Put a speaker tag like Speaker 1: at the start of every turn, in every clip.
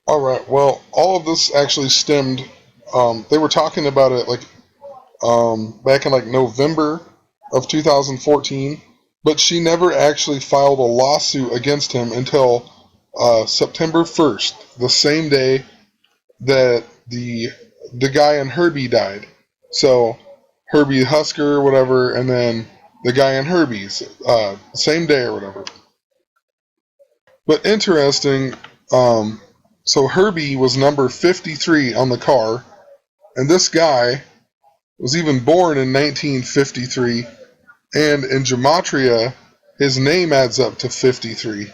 Speaker 1: All right. Well, all of this actually stemmed. They were talking about it like back in like November of 2014, but she never actually filed a lawsuit against him until September 1st, the same day that the guy in Herbie died. So Herbie Husker or whatever, and then the guy in Herbie's same day or whatever. But interesting. Um, so Herbie was number 53 on the car, and this guy was even born in 1953, and in gematria, his name adds up to 53.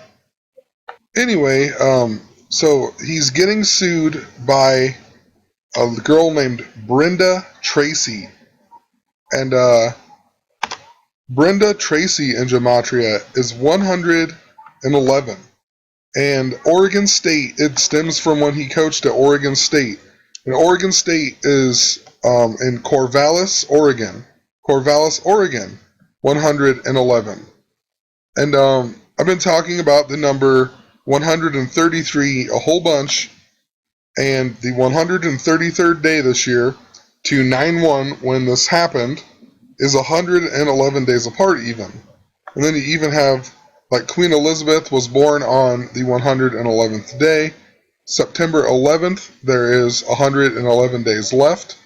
Speaker 1: Anyway, so he's getting sued by a girl named Brenda Tracy, and Brenda Tracy in gematria is 111. And Oregon State, it stems from when he coached at Oregon State. And Oregon State is in Corvallis, Oregon. Corvallis, Oregon, 111. And I've been talking about the number 133 a whole bunch, and the 133rd day this year to 9/1 when this happened is 111 days apart even. And then you even have, like, Queen Elizabeth was born on the 111th day. September 11th, there is 111 days left.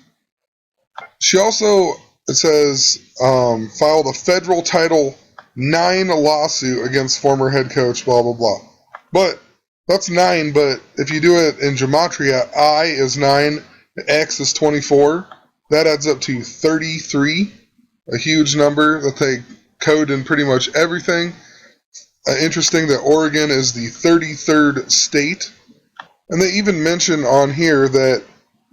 Speaker 1: She also, it says, filed a federal Title IX lawsuit against former head coach, blah, blah, blah. But that's 9, but if you do it in gematria, I is 9, X is 24. That adds up to 33, a huge number that they code in pretty much everything. Interesting that Oregon is the 33rd state. And they even mention on here that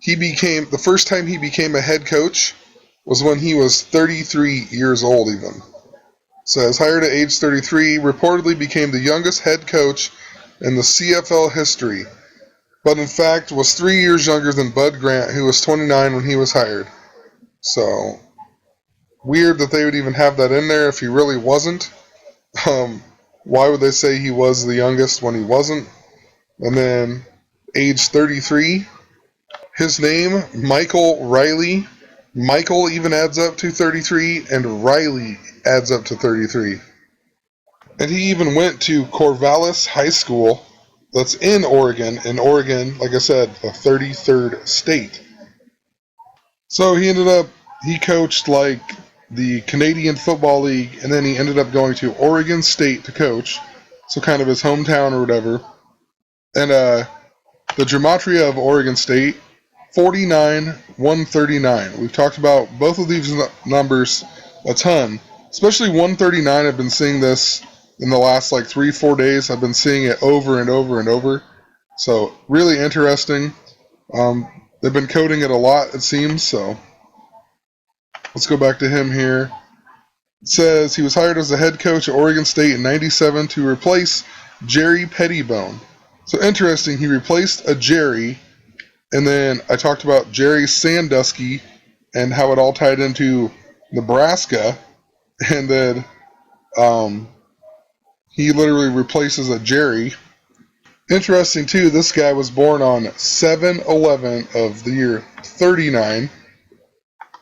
Speaker 1: the first time he became a head coach was when he was 33 years old even. Says, hired at age 33, reportedly became the youngest head coach in the CFL history, but in fact was 3 years younger than Bud Grant, who was 29 when he was hired. So, weird that they would even have that in there if he really wasn't. Why would they say he was the youngest when he wasn't? And then, age 33, his name, Michael Riley. Michael even adds up to 33, and Riley adds up to 33. And he even went to Corvallis High School, that's in Oregon. In Oregon, like I said, the 33rd state. So he coached like the Canadian Football League, and then he ended up going to Oregon State to coach, so kind of his hometown or whatever. And the gematria of Oregon State, 49-139. We've talked about both of these numbers a ton, especially 139. I've been seeing this in the last like 3-4 days. I've been seeing it over and over and over. So really interesting. They've been coding it a lot, it seems, so let's go back to him here. It says he was hired as a head coach at Oregon State in 97 to replace Jerry Pettibone. So interesting, he replaced a Jerry, and then I talked about Jerry Sandusky and how it all tied into Nebraska, and then he literally replaces a Jerry. Interesting too, this guy was born on 7/11 of the year 39.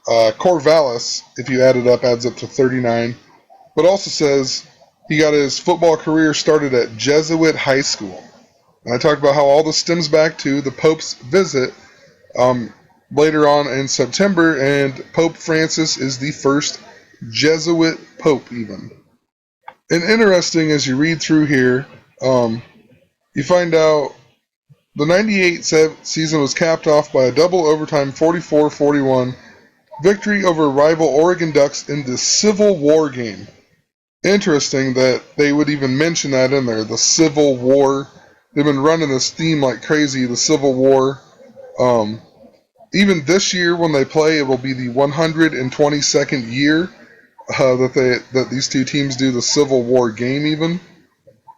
Speaker 1: Corvallis, if you add it up, adds up to 39. But also says he got his football career started at Jesuit High School. And I talked about how all this stems back to the Pope's visit later on in September, and Pope Francis is the first Jesuit Pope even. And interesting, as you read through here, you find out the 98 season was capped off by a double overtime 44-41 victory over rival Oregon Ducks in the Civil War game. Interesting that they would even mention that in there, the Civil War. They've been running this theme like crazy, the Civil War. Even this year when they play, it will be the 122nd year that these two teams do the Civil War game even.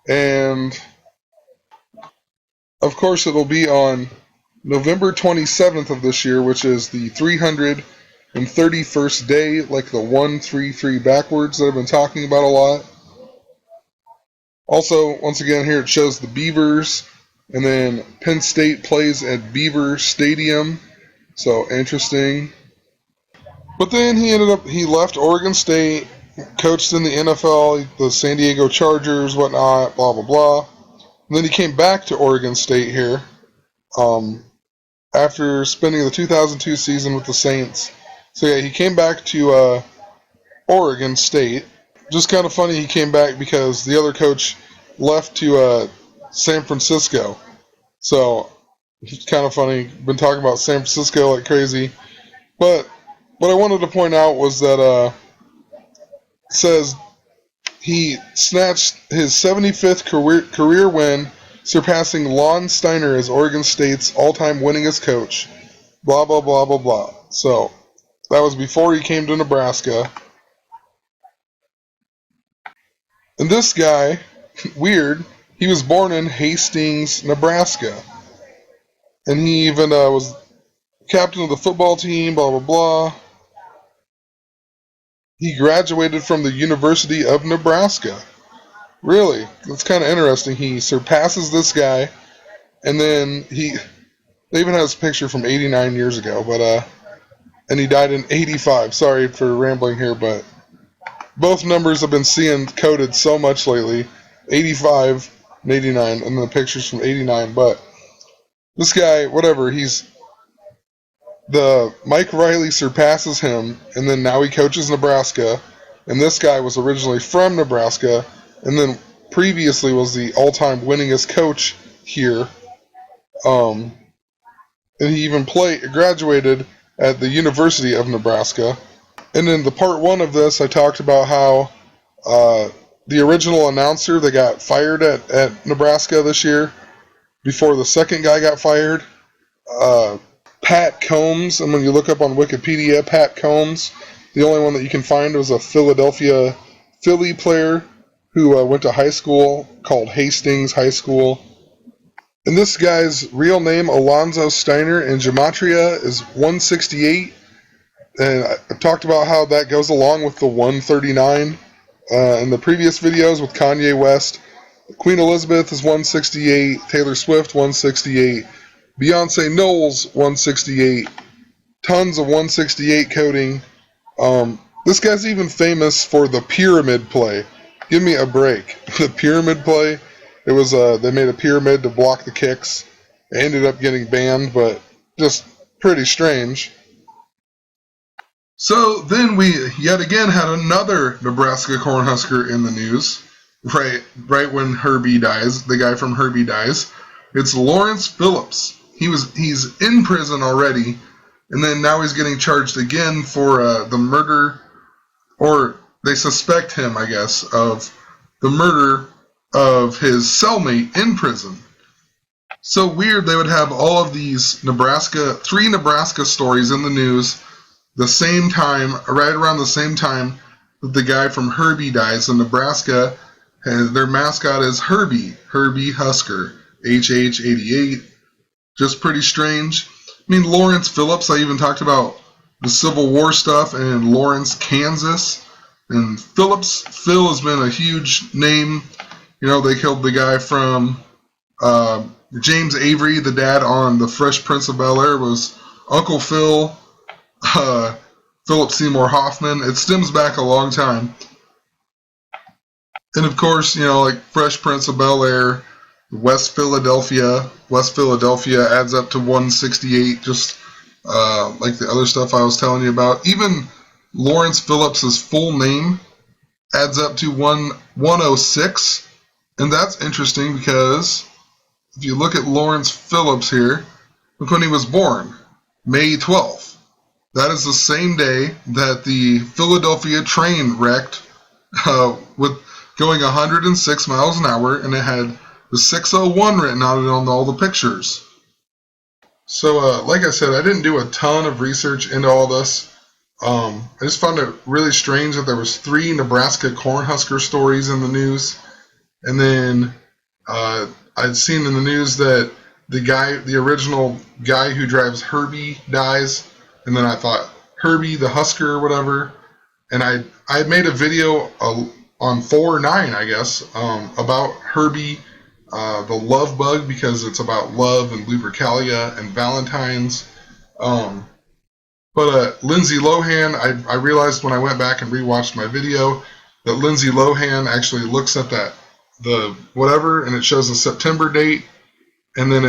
Speaker 1: And of course it'll be on November 27th of this year, which is the 331st day, like the 133 backwards that I've been talking about a lot. Also, once again, here it shows the Beavers And then Penn State plays at Beaver Stadium. So interesting. But then he left Oregon State, coached in the NFL, the San Diego Chargers, whatnot, blah, blah, blah. And then he came back to Oregon State here after spending the 2002 season with the Saints. So yeah, he came back to Oregon State. Just kind of funny he came back because the other coach left to San Francisco. So it's kind of funny. Been talking about San Francisco like crazy. But what I wanted to point out was that says he snatched his 75th career win, surpassing Lon Steiner as Oregon State's all-time winningest coach. Blah, blah, blah, blah, blah. So that was before he came to Nebraska. And this guy, weird, he was born in Hastings, Nebraska. And he even was captain of the football team, blah, blah, blah. He graduated from the University of Nebraska. Really? That's kind of interesting. He surpasses this guy, and then they even has a picture from 89 years ago, but and he died in 85. Sorry for rambling here, but both numbers have been seeing coded so much lately. 85 and 89, and the pictures from 89, but this guy, whatever, Mike Riley surpasses him, and then now he coaches Nebraska, and this guy was originally from Nebraska, and then previously was the all-time winningest coach here, and he even graduated at the University of Nebraska. And in the part one of this, I talked about how the original announcer that got fired at Nebraska this year, before the second guy got fired, Pat Combs, and when you look up on Wikipedia, Pat Combs, the only one that you can find was a Philadelphia Philly player who went to high school called Hastings High School. And this guy's real name, Alonzo Steiner, in gematria is 168. And I talked about how that goes along with the 139 in the previous videos with Kanye West. Queen Elizabeth is 168, Taylor Swift 168, Beyonce Knowles 168, tons of 168 coding. This guy's even famous for the pyramid play. Give me a break. The pyramid play, it was they made a pyramid to block the kicks. It ended up getting banned, but just pretty strange. So then we yet again had another Nebraska Cornhusker in the news. Right when Herbie dies, the guy from Herbie dies. It's Lawrence Phillips. He's in prison already, and then now he's getting charged again for the murder, or they suspect him, I guess, of the murder of his cellmate in prison. So weird they would have all of these three Nebraska stories in the news the same time, right around the same time that the guy from Herbie dies. In Nebraska, their mascot is Herbie Husker, HH88. Just pretty strange. I mean, Lawrence Phillips, I even talked about the Civil War stuff in Lawrence, Kansas. And Phil has been a huge name. You know, they killed the guy from James Avery, the dad on The Fresh Prince of Bel-Air, was Uncle Phil, Philip Seymour Hoffman. It stems back a long time. And of course, you know, like Fresh Prince of Bel-Air, West Philadelphia adds up to 168, just like the other stuff I was telling you about. Even Lawrence Phillips' full name adds up to 106, and that's interesting because if you look at Lawrence Phillips here, look when he was born, May 12th. That is the same day that the Philadelphia train wrecked with going 106 miles an hour, and it had the 601 written on it on all the pictures. So, like I said, I didn't do a ton of research into all this. I just found it really strange that there was 3 Nebraska Cornhusker stories in the news, and then I'd seen in the news that the original guy who drives Herbie dies, and then I thought Herbie the Husker or whatever, and I made a video on 4 or 9, I guess, about Herbie the love bug because it's about love and Lupercalia and Valentine's. But Lindsay Lohan, I realized when I went back and rewatched my video that Lindsay Lohan actually looks at the whatever, and it shows the September date, and then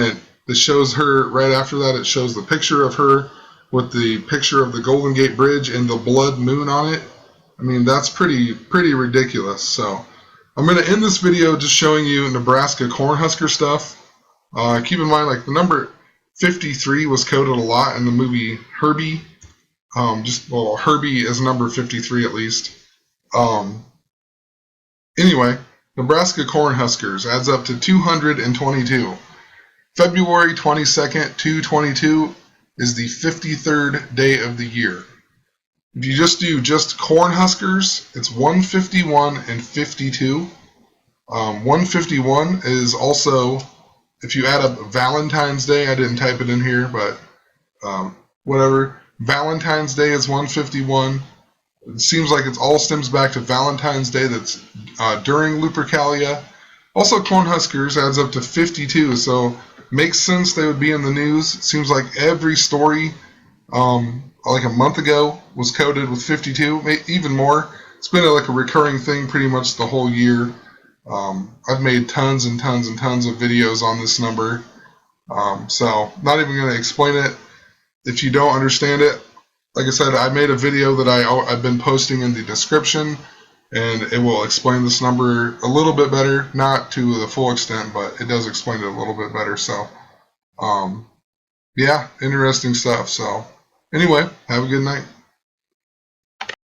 Speaker 1: it shows her right after that. It shows the picture of her with the picture of the Golden Gate Bridge and the blood moon on it. I mean, that's pretty ridiculous. So I'm going to end this video just showing you Nebraska Cornhusker stuff. Keep in mind, like, the number 53 was coded a lot in the movie Herbie. Herbie is number 53 at least. Anyway, Nebraska Cornhuskers adds up to 222. February 22nd, 222 is the 53rd day of the year. If you just do just Cornhuskers, it's 151 and 52. 151 is also, if you add up Valentine's Day, I didn't type it in here, but whatever. Valentine's Day is 151. It seems like it all stems back to Valentine's Day that's during Lupercalia. Also, Cornhuskers adds up to 52, so makes sense they would be in the news. It seems like every story like a month ago was coded with 52, even more. It's been like a recurring thing pretty much the whole year. I've made tons and tons and tons of videos on this number, so not even going to explain it. If you don't understand it, like I said, I made a video that I've been posting in the description, and it will explain this number a little bit better, not to the full extent, but it does explain it a little bit better. So, yeah, interesting stuff. So, anyway, have a good night.